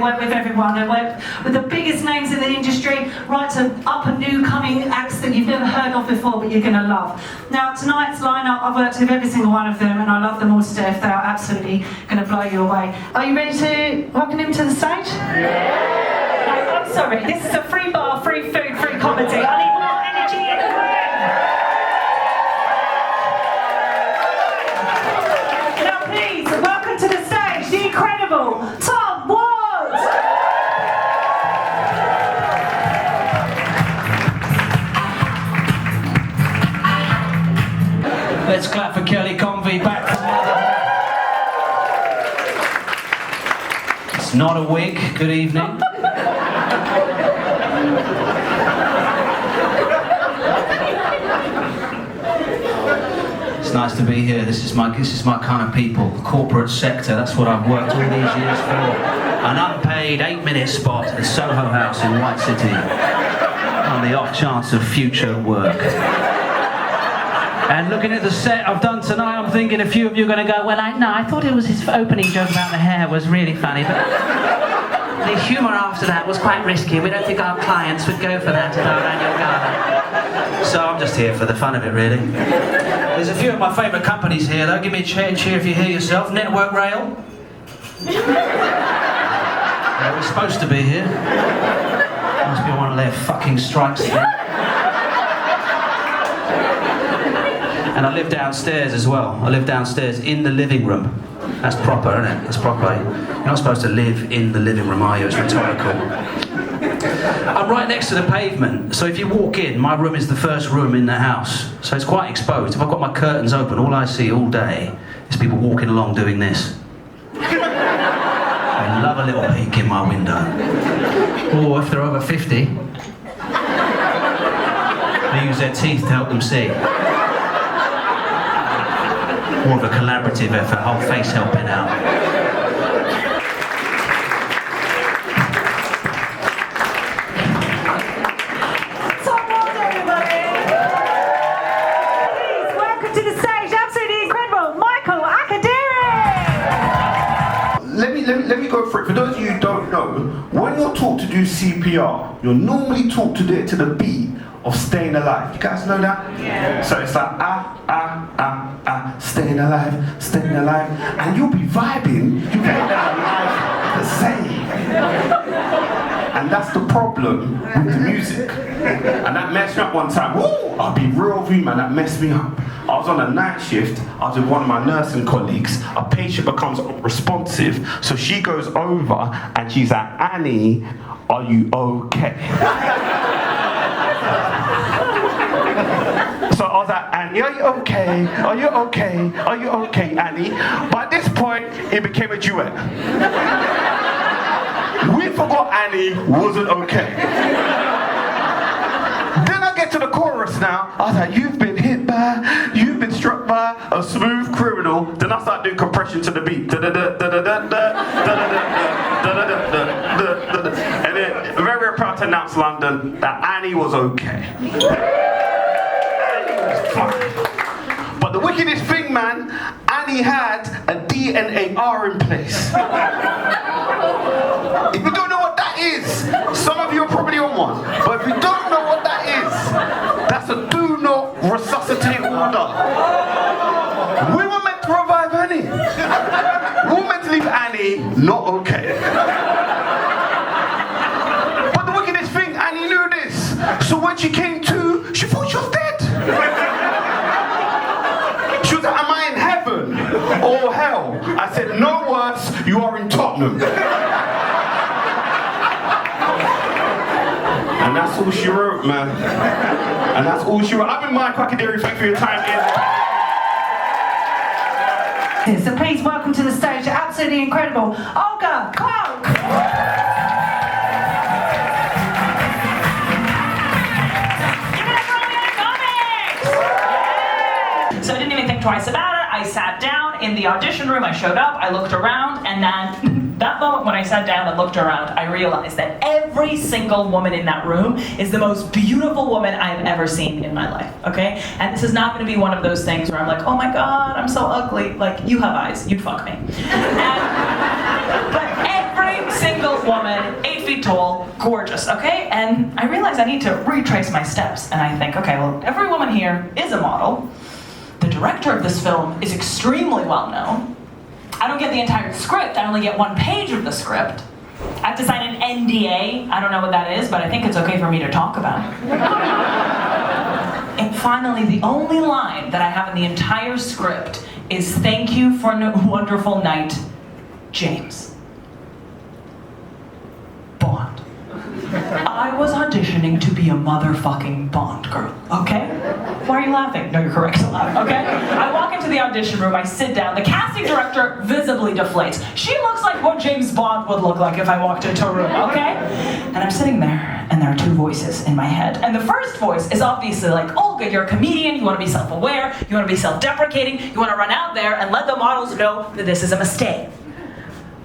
work with everyone. They work with the biggest names in the industry, right to up and new coming acts that you've never heard of before, but you're going to love. Now, tonight's lineup, I've worked with every single one of them, and I love them all to death. They are absolutely going to blow you away. Are you ready to welcome him to the stage? Yeah. No, I'm sorry. This is a free bar, free food, free comedy. I need more energy in the room. Now, please welcome to the stage the incredible Tom Ward. Let's clap for Kelly Convey back from Motherhood. It's not a wig. Good evening. It's nice to be here. This is my kind of people. The corporate sector. That's what I've worked all these years for. An unpaid 8-minute spot at Soho House in White City. On the off chance of future work. And looking at the set I've done tonight, I'm thinking a few of you are going to go, well, I thought it was his opening joke about the hair was really funny, but the humour after that was quite risky. We don't think our clients would go for that at our annual gala. So I'm just here for the fun of it, really. There's a few of my favourite companies here, though. Give me a cheer if you hear yourself. Network Rail. We're supposed to be here. Must be one of their fucking strikes there. And I live downstairs as well. I live downstairs in the living room. That's proper, isn't it? That's proper. You're not supposed to live in the living room, are you? It's rhetorical. I'm right next to the pavement, so if you walk in, my room is the first room in the house. So it's quite exposed. If I've got my curtains open, all I see all day is people walking along doing this. I love a little peek in my window. Or if they're over 50, they use their teeth to help them see. More of a collaborative effort, whole face helping out. Tom Ward, everybody! Please welcome to the stage, absolutely incredible, Michael Akadiri! Let me go for it. For those of you who don't know, when you're taught to do CPR, you're normally taught to do it to the beat of Staying Alive. You guys know that? Yeah. So it's like staying alive, and you'll be vibing, you'll be alive the same. And that's the problem with the music. And that messed me up one time. Woo! I'll be real with you, man, that messed me up. I was on a night shift, I was with one of my nursing colleagues, a patient becomes responsive, so she goes over and she's like, Annie, are you okay? So I was like, Annie, are you okay? Are you okay? Are you okay, Annie? But at this point, it became a duet. We forgot Annie wasn't okay. Then I get to the chorus now. I was like, you've been struck by a smooth criminal. Then I start doing compression to the beat. And then, very, very proud to announce London that Annie was okay. But the wickedest thing, man, Annie had a DNAR in place. If you don't know what that is, some of you are probably on one. But if you don't know what that is, that's a do not resuscitate order. We were meant to revive Annie. We were meant to leave Annie not okay. But the wickedest thing, Annie knew this. So when she came to, she thought she was dead. She was like, am I in heaven or hell? I said, no worse, you are in Tottenham. And that's all she wrote, man. And that's all she wrote. I've been Mike Akadiri, thank you for your time. So please welcome to the stage, absolutely incredible, Olga Koch! So I didn't even think twice about it. I sat down in the audition room, I showed up, I looked around, and then that moment when I sat down and looked around, I realized that every single woman in that room is the most beautiful woman I've ever seen in my life, okay? And this is not gonna be one of those things where I'm like, oh my God, I'm so ugly. Like, you have eyes, you'd fuck me. But every single woman, 8 feet tall, gorgeous, okay? And I realize I need to retrace my steps. And I think, okay, well, every woman here is a model. The director of this film is extremely well known. I don't get the entire script, I only get 1 page of the script. I have to sign an NDA. I don't know what that is, but I think it's okay for me to talk about it. And finally, the only line that I have in the entire script is "Thank you for a wonderful night, James Bond." I was auditioning to be a motherfucking Bond girl, okay? Why are you laughing? No, you're correct to laugh, okay? I walk into the audition room, I sit down, the casting director visibly deflates. She looks like what James Bond would look like if I walked into a room, okay? And I'm sitting there, and there are 2 voices in my head. And the first voice is obviously like, Olga, you're a comedian, you want to be self-aware, you want to be self-deprecating, you want to run out there and let the models know that this is a mistake.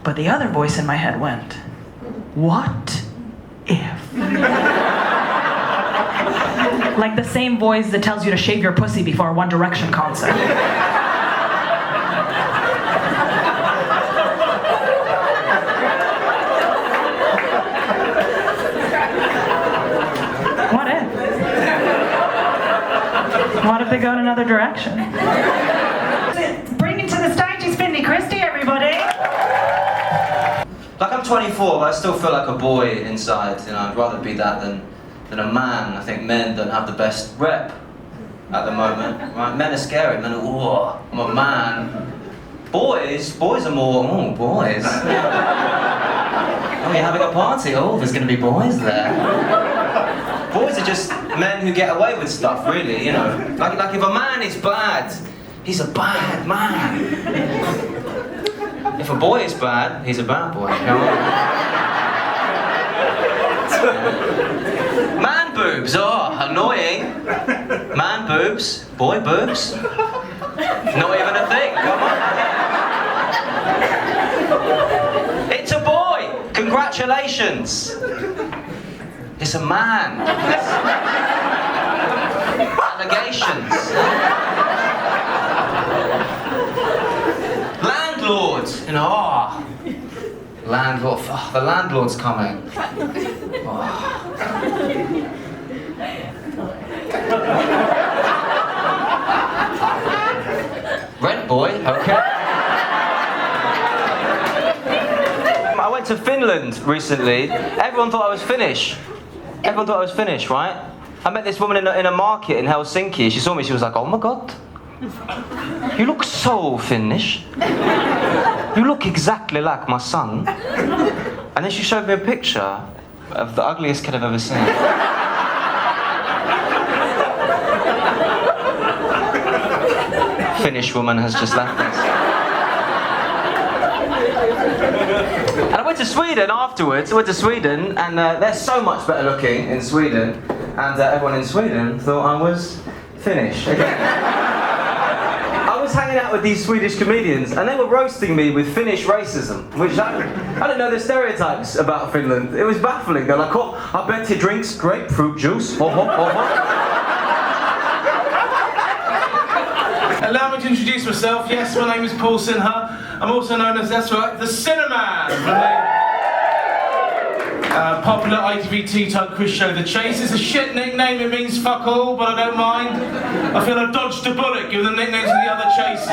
But the other voice in my head went, what if? Like the same voice that tells you to shave your pussy before a One Direction concert. What if? What if they go in another direction? Bring it to the stage is Finlay Christie, everybody. Like, I'm 24, but I still feel like a boy inside. You know, I'd rather be that than a man. I think men don't have the best rep at the moment. Right? Men are scary. Men are, oh, I'm a man. Boys are more, oh, boys. Oh, you're having a party. Oh, there's going to be boys there. Boys are just men who get away with stuff, really. You know, like if a man is bad, he's a bad man. If a boy is bad, he's a bad boy. You know? Man boobs, oh, annoying. Man boobs, boy boobs. Not even a thing, come on. It's a boy, congratulations. It's a man. Allegations. Landlords, you know, oh. Landlord, oh, the landlord's coming. Oh. Rent boy, okay. I went to Finland recently. Everyone thought I was Finnish. Everyone thought I was Finnish, right? I met this woman in a market in Helsinki. She saw me, she was like, oh my god. You look so Finnish. You look exactly like my son. And then she showed me a picture of the ugliest kid I've ever seen. Finnish woman has just left us. And I went to Sweden afterwards. I went to Sweden, and they're so much better looking in Sweden. And everyone in Sweden thought I was Finnish. I was hanging out with these Swedish comedians, and they were roasting me with Finnish racism, which I didn't know the stereotypes about Finland. It was baffling. They're like, oh, I bet he drinks grapefruit juice. Oh, oh, oh, oh. Allow me to introduce myself. Yes, my name is Paul Sinha. I'm also known as, that's right, the Cinnamon from the popular ITV tea-time quiz show The Chase. It's a shit nickname, it means fuck all, but I don't mind. I feel I dodged a bullet given the nicknames of the other chases.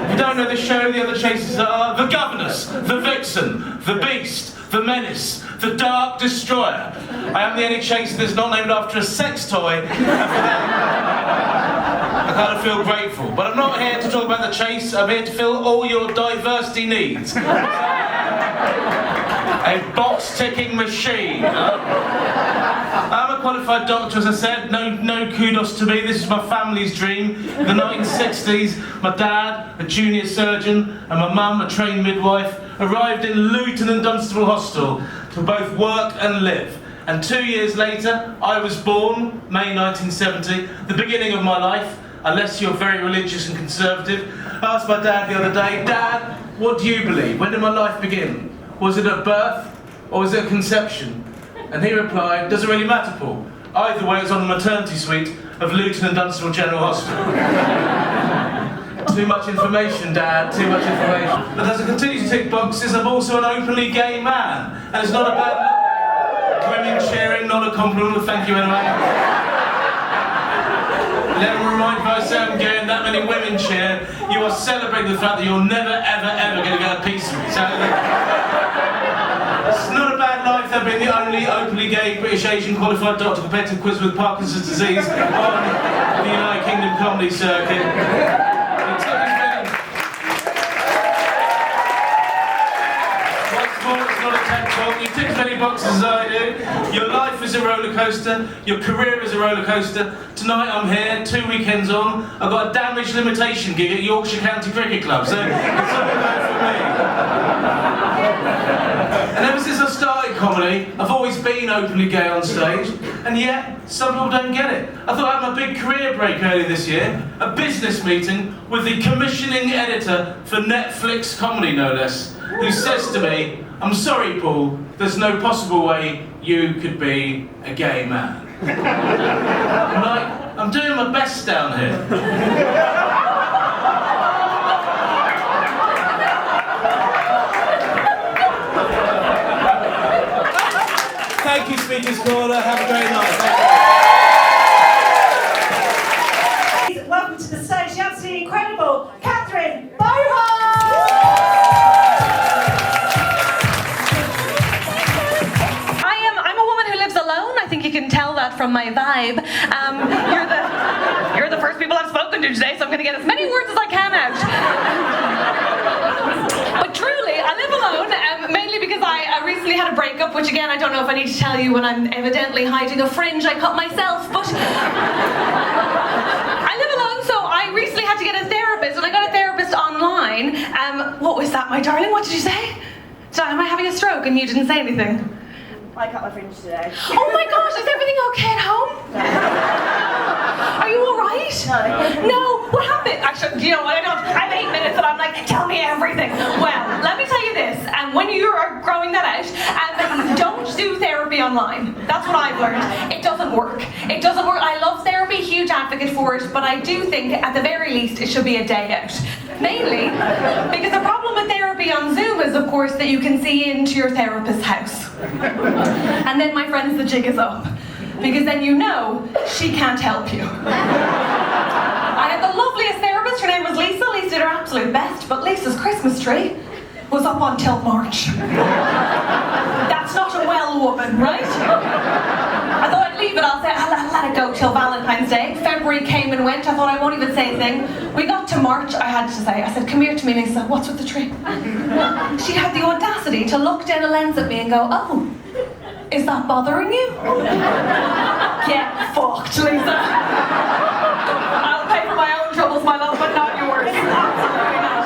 If you don't know the show, the other chases are The Governess, The Vixen, The Beast, The Menace, The Dark Destroyer. I am the only chaser that's not named after a sex toy. I kind of feel grateful, but I'm not here to talk about the chase. I'm here to fill all your diversity needs. A box-ticking machine. I'm a qualified doctor, as I said. No kudos to me. This is my family's dream. In the 1960s, my dad, a junior surgeon, and my mum, a trained midwife, arrived in Luton and Dunstable Hospital to both work and live. And 2 years later, I was born, May 1970, the beginning of my life. Unless you're very religious and conservative. I asked my dad the other day, Dad, what do you believe? When did my life begin? Was it at birth or was it at conception? And he replied, doesn't really matter, Paul. Either way, it was on the maternity suite of Luton and Dunstable General Hospital. Too much information, Dad, too much information. But as I continue to tick boxes, I'm also an openly gay man. And it's not a bad look. Women cheering, not a compliment, but thank you anyway. Let me remind you, if I say I'm gay and that many women cheer, you are celebrating the fact that you're never, ever, ever going to get a piece of me. So, it's not a bad life, I've been the only openly gay British Asian qualified doctor compared to quiz with Parkinson's disease on the United Kingdom comedy circuit. You tick as many boxes as I do. Your life is a roller coaster. Your career is a roller coaster. Tonight I'm here, 2 weekends on. I've got a damage limitation gig at Yorkshire County Cricket Club, so it's all about for me. And ever since I started comedy, I've always been openly gay on stage, and yet some people don't get it. I thought I had my big career break earlier this year, a business meeting with the commissioning editor for Netflix comedy, no less, who says to me, "I'm sorry, Paul, there's no possible way you could be a gay man." I'm like, I'm doing my best down here. Thank you, Speakers Corner. Have a great night. Thank you. Welcome to the stage, the absolutely incredible Catherine Bohart! I think you can tell that from my vibe. You're the first people I've spoken to today, so I'm going to get as many words as I can out. But truly, I live alone, mainly because I recently had a breakup, which again, I don't know if I need to tell you when I'm evidently hiding a fringe I cut myself, but I live alone, so I recently had to get a therapist, and I got a therapist online. What was that, my darling? What did you say? Am I having a stroke and you didn't say anything? I cut my fringe today. Oh my gosh, is everything okay at home? Are you alright? No, what happened? Actually, you know what, I have 8 minutes and I'm like, tell me everything. Well, let me tell you this, and when you are growing that out, don't do therapy online. That's what I've learned. It doesn't work. It doesn't work. I love therapy, huge advocate for it, but I do think at the very least it should be a day out. Mainly because the problem with therapy on Zoom is, of course, that you can see into your therapist's house. And then, my friends, the jig is up. Because then you know she can't help you. I had the loveliest therapist, her name was Lisa. Lisa did her absolute best, but Lisa's Christmas tree was up until March. That's not a well woman, right? I thought I'd leave it, I'll let it go till Valentine's Day. February came and went, I thought I won't even say a thing. We got to March, I had to say, I said, come here to me, Lisa, what's with the tree? She had the audacity to look down a lens at me and go, oh, is that bothering you? Get fucked, Lisa. I'll pay for my own troubles, my love, but not yours. Absolutely not.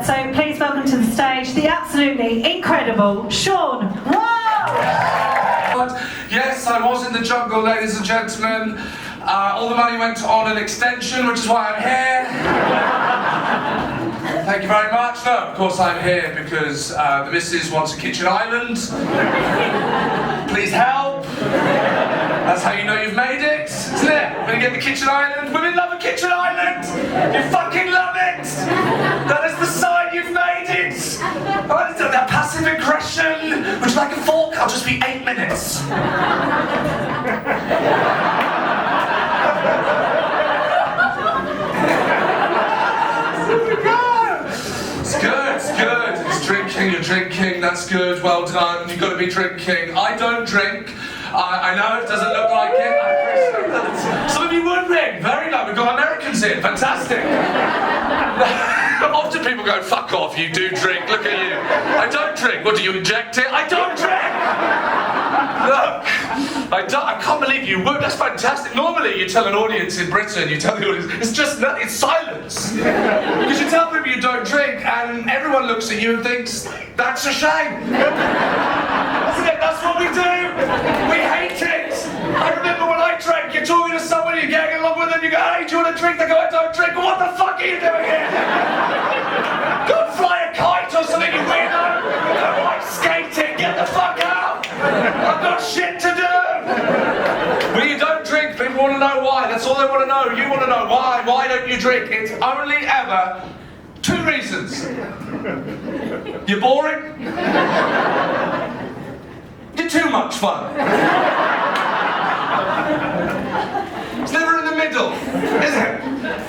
So please welcome to the stage the absolutely incredible Seann Walsh! Yes, I was in the jungle, ladies and gentlemen. All the money went on an extension, which is why I'm here. Thank you very much. No, of course I'm here because the missus wants a kitchen island. Please help. That's how you know you've made it, isn't it? When you get the kitchen island. Women love a kitchen island. You fucking love it. That is the sign you've made it. Oh, that passive aggression. Would you like a fork? I'll just be 8 minutes. It's good, it's good. It's drinking, you're drinking, that's good, well done. You've got to be drinking. I don't drink. I know it doesn't look like it. I appreciate that. Some of you would drink. Very nice. We've got Americans here. Fantastic. Often people go, fuck off, you do drink. Look at you. I don't drink. What, do you inject it? I don't drink. Look, I can't believe you would. That's fantastic. Normally you tell an audience in Britain, you tell the audience, it's just that, it's silence. Because you tell people you don't drink and everyone looks at you and thinks, that's a shame. Isn't it? That's what we do. We hate it. I remember when I drank, you're talking to someone, you're getting along with them, you go, hey, do you want a drink? They go, I don't drink. Well, what the fuck are you doing here? Go and fly a kite or something, you weirdo. Go ice skating, get the fuck out. I've got shit to do. I want to know. You want to know why? Why don't you drink? It's only ever 2 reasons. You're boring. You're too much fun. It's never in the middle, is it?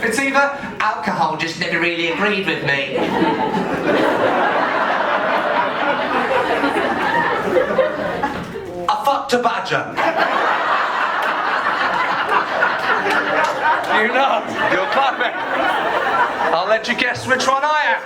It's either alcohol just never really agreed with me. I fucked a badger. You know, you're clapping. I'll let you guess which one I am.